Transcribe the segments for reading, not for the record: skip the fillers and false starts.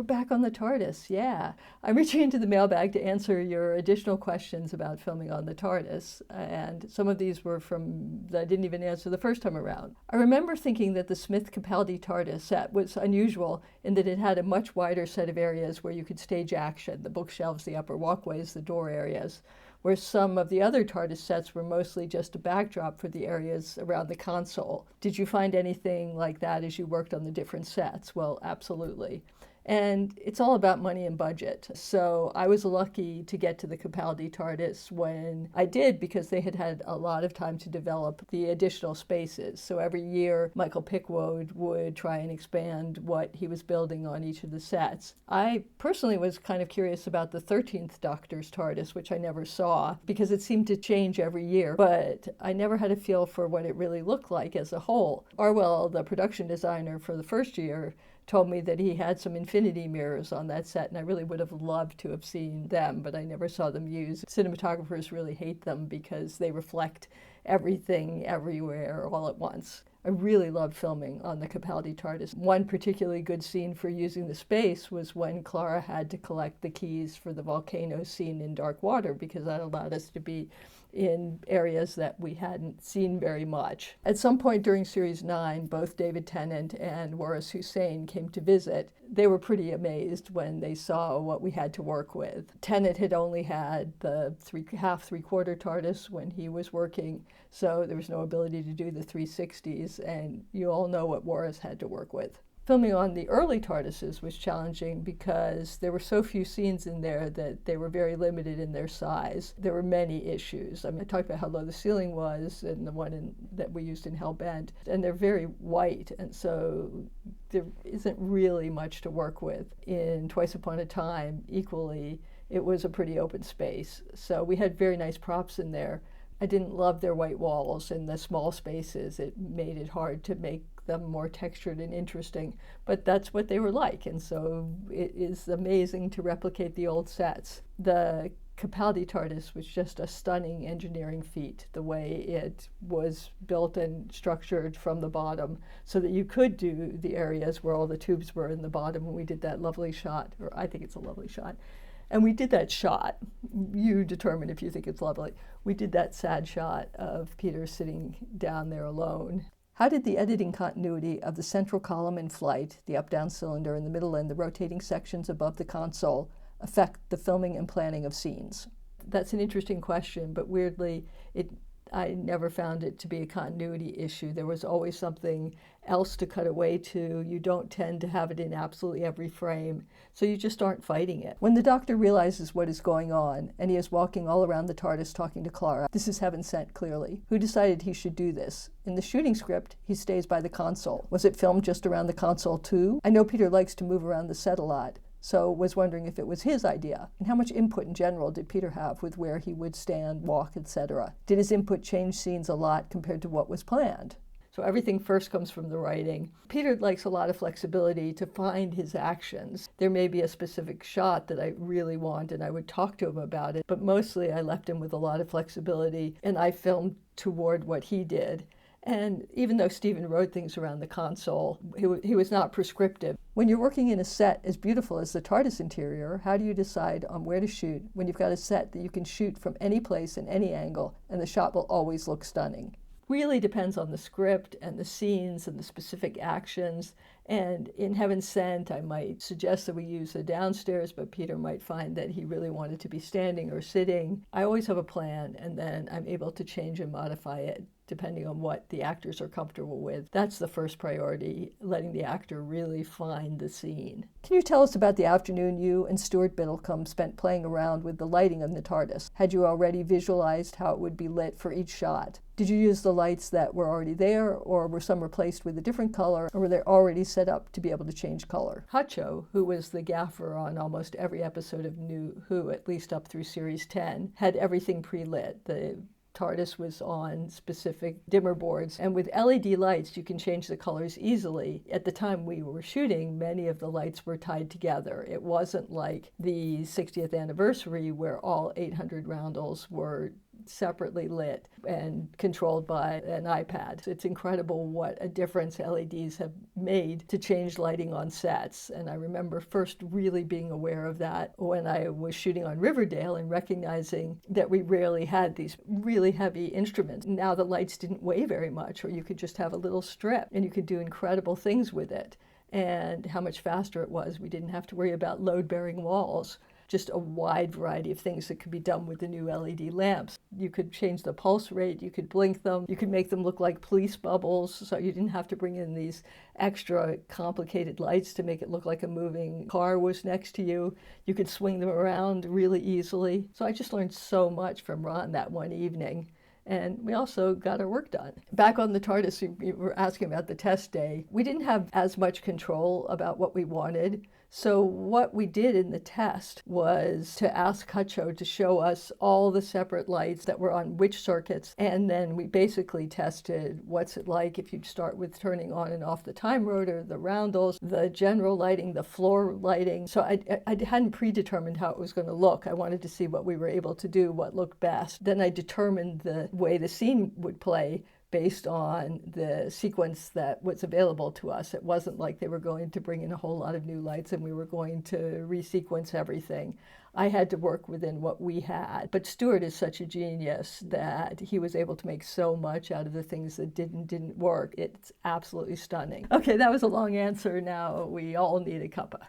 We're back on the TARDIS, yeah. I'm reaching into the mailbag to answer your additional questions about filming on the TARDIS, and some of these were from that I didn't even answer the first time around. I remember thinking that the Smith Capaldi TARDIS set was unusual in that it had a much wider set of areas where you could stage action, the bookshelves, the upper walkways, the door areas, where some of the other TARDIS sets were mostly just a backdrop for the areas around the console. Did you find anything like that as you worked on the different sets? Well, absolutely. And it's all about money and budget. So I was lucky to get to the Capaldi TARDIS when I did, because they had had a lot of time to develop the additional spaces. So every year, Michael Pickwoad would try and expand what he was building on each of the sets. I personally was kind of curious about the 13th Doctor's TARDIS, which I never saw, because it seemed to change every year, but I never had a feel for what it really looked like as a whole. Orwell, the production designer for the first year, told me that he had some infinity mirrors on that set, and I really would have loved to have seen them, but I never saw them used. Cinematographers really hate them because they reflect everything everywhere all at once. I really loved filming on the Capaldi TARDIS. One particularly good scene for using the space was when Clara had to collect the keys for the volcano scene in Dark Water, because that allowed us to be in areas that we hadn't seen very much. At some point during Series 9, both David Tennant and Waris Hussein came to visit. They were pretty amazed when they saw what we had to work with. Tennant had only had the three-quarter TARDIS when he was working, so there was no ability to do the 360s, and you all know what Waris had to work with. Filming on the early TARDISes was challenging because there were so few scenes in there that they were very limited in their size. There were many issues. I talked about how low the ceiling was in the one that we used in Hellbent, and they're very white, and so there isn't really much to work with. In Twice Upon a Time, equally, it was a pretty open space. So we had very nice props in there. I didn't love their white walls and the small spaces. It made it hard to make them more textured and interesting, but that's what they were like, and so it is amazing to replicate the old sets. The Capaldi TARDIS was just a stunning engineering feat, the way it was built and structured from the bottom so that you could do the areas where all the tubes were in the bottom, and we did that lovely shot, or I think it's a lovely shot. And we did that shot. You determine if you think it's lovely. We did that sad shot of Peter sitting down there alone. How did the editing continuity of the central column in flight, the up-down cylinder in the middle and the rotating sections above the console, affect the filming and planning of scenes? That's an interesting question, but weirdly, I never found it to be a continuity issue. There was always something else to cut away to. You don't tend to have it in absolutely every frame, so you just aren't fighting it. When the Doctor realizes what is going on, and he is walking all around the TARDIS talking to Clara, this is heaven sent, clearly. Who decided he should do this? In the shooting script, he stays by the console. Was it filmed just around the console too? I know Peter likes to move around the set a lot, so was wondering if it was his idea. And how much input in general did Peter have with where he would stand, walk, etc.? Did his input change scenes a lot compared to what was planned? So everything first comes from the writing. Peter likes a lot of flexibility to find his actions. There may be a specific shot that I really want, and I would talk to him about it, but mostly I left him with a lot of flexibility, and I filmed toward what he did. And even though Stephen wrote things around the console, he was not prescriptive. When you're working in a set as beautiful as the TARDIS interior, how do you decide on where to shoot when you've got a set that you can shoot from any place and any angle, and the shot will always look stunning? Really depends on the script and the scenes and the specific actions. And in Heaven Sent, I might suggest that we use the downstairs, but Peter might find that he really wanted to be standing or sitting. I always have a plan, and then I'm able to change and modify it depending on what the actors are comfortable with. That's the first priority, letting the actor really find the scene. Can you tell us about the afternoon you and Stuart Biddlecombe spent playing around with the lighting in the TARDIS? Had you already visualized how it would be lit for each shot? Did you use the lights that were already there, or were some replaced with a different color, or were they already set up to be able to change color? Hacho, who was the gaffer on almost every episode of New Who, at least up through Series 10, had everything pre-lit. The TARDIS was on specific dimmer boards, and with LED lights you can change the colors easily. At the time we were shooting, many of the lights were tied together. It wasn't like the 60th anniversary where all 800 roundels were separately lit and controlled by an iPad. It's incredible what a difference LEDs have made to change lighting on sets. And I remember first really being aware of that when I was shooting on Riverdale and recognizing that we rarely had these really heavy instruments. Now the lights didn't weigh very much, or you could just have a little strip and you could do incredible things with it. And how much faster it was. We didn't have to worry about load-bearing walls. Just a wide variety of things that could be done with the new LED lamps. You could change the pulse rate, you could blink them, you could make them look like police bubbles, so you didn't have to bring in these extra complicated lights to make it look like a moving car was next to you. You could swing them around really easily. So I just learned so much from Ron that one evening. And we also got our work done. Back on the TARDIS, you were asking about the test day. We didn't have as much control about what we wanted. So what we did in the test was to ask Hutcho to show us all the separate lights that were on which circuits. And then we basically tested what's it like if you'd start with turning on and off the time rotor, the roundels, the general lighting, the floor lighting. So I hadn't predetermined how it was going to look. I wanted to see what we were able to do, what looked best. Then I determined the way the scene would play based on the sequence that was available to us. It wasn't like they were going to bring in a whole lot of new lights and we were going to resequence everything. I had to work within what we had. But Stuart is such a genius that he was able to make so much out of the things that didn't work. It's absolutely stunning. Okay, that was a long answer. Now we all need a cuppa.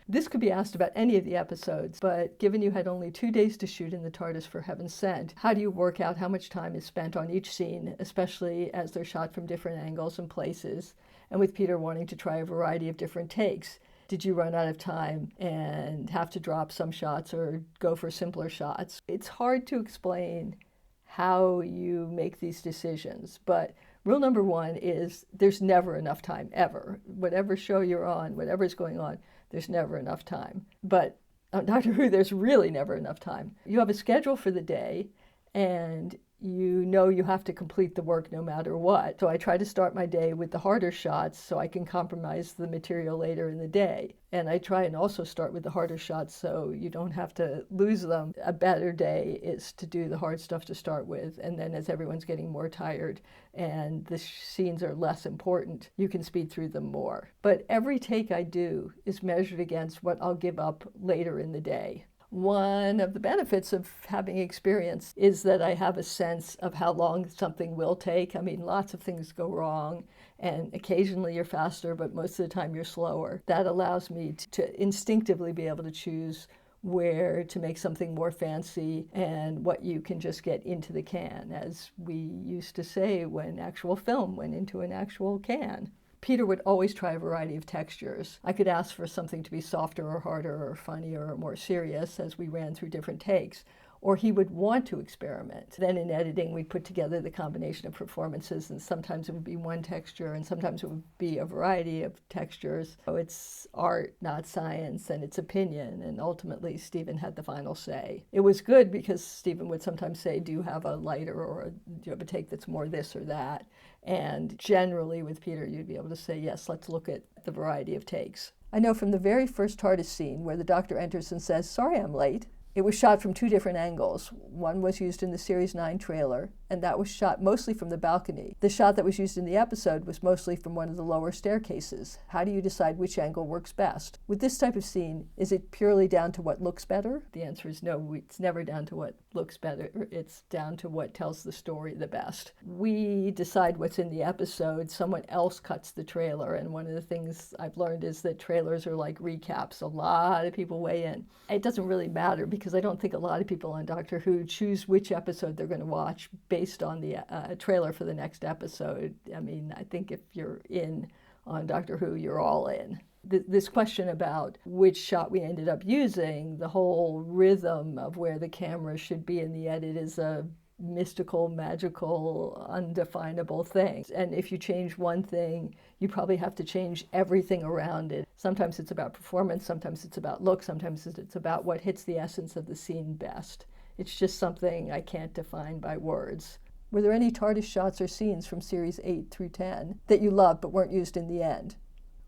This could be asked about any of the episodes, but given you had only 2 days to shoot in the TARDIS for Heaven Sent, how do you work out how much time is spent on each scene, especially as they're shot from different angles and places, and with Peter wanting to try a variety of different takes? Did you run out of time and have to drop some shots or go for simpler shots? It's hard to explain how you make these decisions, but rule number one is there's never enough time, ever. Whatever show you're on, whatever's going on, there's never enough time. But on Doctor Who, there's really never enough time. You have a schedule for the day, and you know you have to complete the work no matter what. So I try to start my day with the harder shots so I can compromise the material later in the day. And I try and also start with the harder shots so you don't have to lose them. A better day is to do the hard stuff to start with, and then as everyone's getting more tired and the scenes are less important, you can speed through them more. But every take I do is measured against what I'll give up later in the day. One of the benefits of having experience is that I have a sense of how long something will take. I mean, lots of things go wrong, and occasionally you're faster, but most of the time you're slower. That allows me to instinctively be able to choose where to make something more fancy and what you can just get into the can, as we used to say when actual film went into an actual can. Peter would always try a variety of textures. I could ask for something to be softer or harder or funnier or more serious as we ran through different takes, or he would want to experiment. Then in editing, we put together the combination of performances, and sometimes it would be one texture, and sometimes it would be a variety of textures. So it's art, not science, and it's opinion, and ultimately Stephen had the final say. It was good because Stephen would sometimes say, do you have a lighter, or do you have a take that's more this or that? And generally with Peter, you'd be able to say, yes, let's look at the variety of takes. I know from the very first TARDIS scene where the Doctor enters and says, sorry I'm late, it was shot from 2 different angles. One was used in the Series 9 trailer, and that was shot mostly from the balcony. The shot that was used in the episode was mostly from one of the lower staircases. How do you decide which angle works best? With this type of scene, is it purely down to what looks better? The answer is no, it's never down to what looks better. It's down to what tells the story the best. We decide what's in the episode, someone else cuts the trailer, and one of the things I've learned is that trailers are like recaps. A lot of people weigh in. It doesn't really matter because I don't think a lot of people on Doctor Who choose which episode they're going to watch based on the trailer for the next episode. I mean, I think if you're in on Doctor Who, you're all in. This question about which shot we ended up using, the whole rhythm of where the camera should be in the edit is a mystical, magical, undefinable thing. And if you change one thing, you probably have to change everything around it. Sometimes it's about performance, sometimes it's about look, sometimes it's about what hits the essence of the scene best. It's just something I can't define by words. Were there any TARDIS shots or scenes from Series 8 through 10 that you loved but weren't used in the end?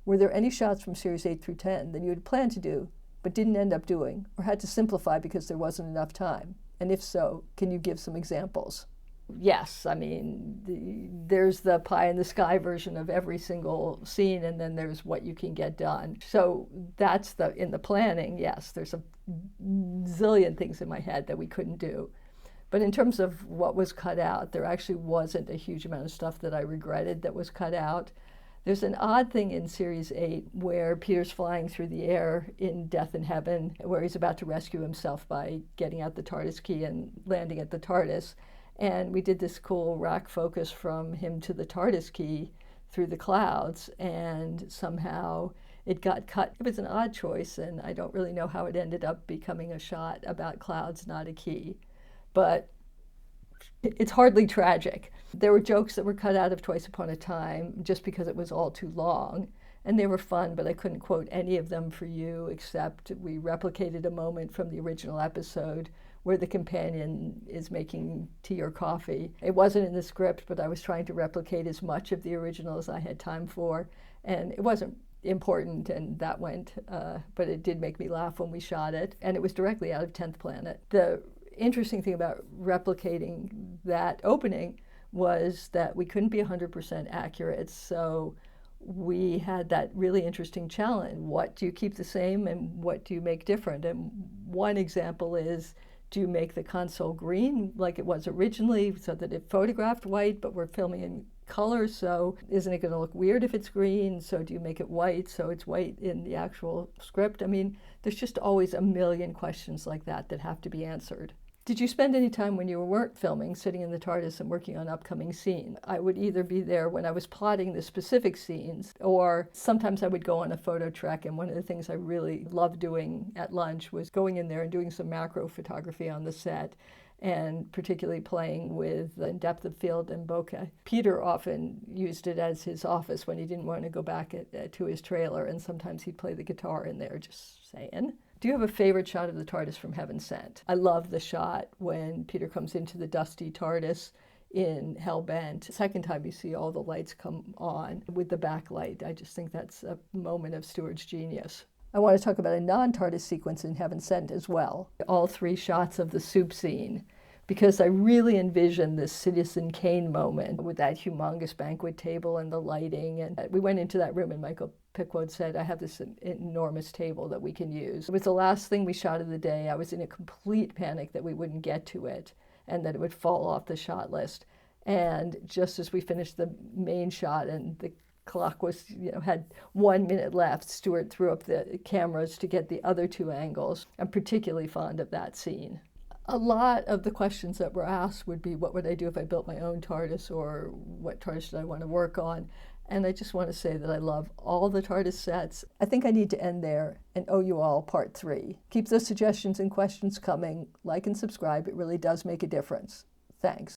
Were there any shots from Series 8 through 10 that you had planned to do but didn't end up doing, or had to simplify because there wasn't enough time? And if so, can you give some examples? Yes, I mean, there's the pie in the sky version of every single scene, and then there's what you can get done. So that's in the planning, yes, there's a zillion things in my head that we couldn't do. But in terms of what was cut out, there actually wasn't a huge amount of stuff that I regretted that was cut out. There's an odd thing in Series 8 where Peter's flying through the air in Death in Heaven, where he's about to rescue himself by getting out the TARDIS key and landing at the TARDIS. And we did this cool rack focus from him to the TARDIS key through the clouds, and somehow it got cut. It was an odd choice, and I don't really know how it ended up becoming a shot about clouds, not a key. But it's hardly tragic. There were jokes that were cut out of Twice Upon a Time just because it was all too long. And they were fun, but I couldn't quote any of them for you, except we replicated a moment from the original episode where the companion is making tea or coffee. It wasn't in the script, but I was trying to replicate as much of the original as I had time for. And it wasn't important, and that went, but it did make me laugh when we shot it. And it was directly out of 10th Planet. The interesting thing about replicating that opening was that we couldn't be 100% accurate. So we had that really interesting challenge. What do you keep the same and what do you make different? And one example is, do you make the console green like it was originally so that it photographed white, but we're filming in color, so isn't it going to look weird if it's green? So do you make it white so it's white in the actual script? I mean, there's just always a million questions like that that have to be answered. Did you spend any time when you weren't filming sitting in the TARDIS and working on upcoming scenes? I would either be there when I was plotting the specific scenes, or sometimes I would go on a photo trek, and one of the things I really loved doing at lunch was going in there and doing some macro photography on the set, and particularly playing with the depth of field and bokeh. Peter often used it as his office when he didn't want to go back to his trailer, and sometimes he'd play the guitar in there, just saying. Do you have a favorite shot of the TARDIS from Heaven Sent? I love the shot when Peter comes into the dusty TARDIS in Hellbent. The second time you see all the lights come on with the backlight. I just think that's a moment of Stewart's genius. I want to talk about a non-TARDIS sequence in Heaven Sent as well. All 3 shots of the soup scene, because I really envisioned this Citizen Kane moment with that humongous banquet table and the lighting. And we went into that room and Michael Pickwood said, I have this enormous table that we can use. It was the last thing we shot of the day. I was in a complete panic that we wouldn't get to it and that it would fall off the shot list. And just as we finished the main shot and the clock was, had 1 minute left, Stewart threw up the cameras to get the other 2 angles. I'm particularly fond of that scene. A lot of the questions that were asked would be, what would I do if I built my own TARDIS, or what TARDIS should I want to work on? And I just want to say that I love all the TARDIS sets. I think I need to end there and owe you all part 3. Keep those suggestions and questions coming. Like and subscribe. It really does make a difference. Thanks.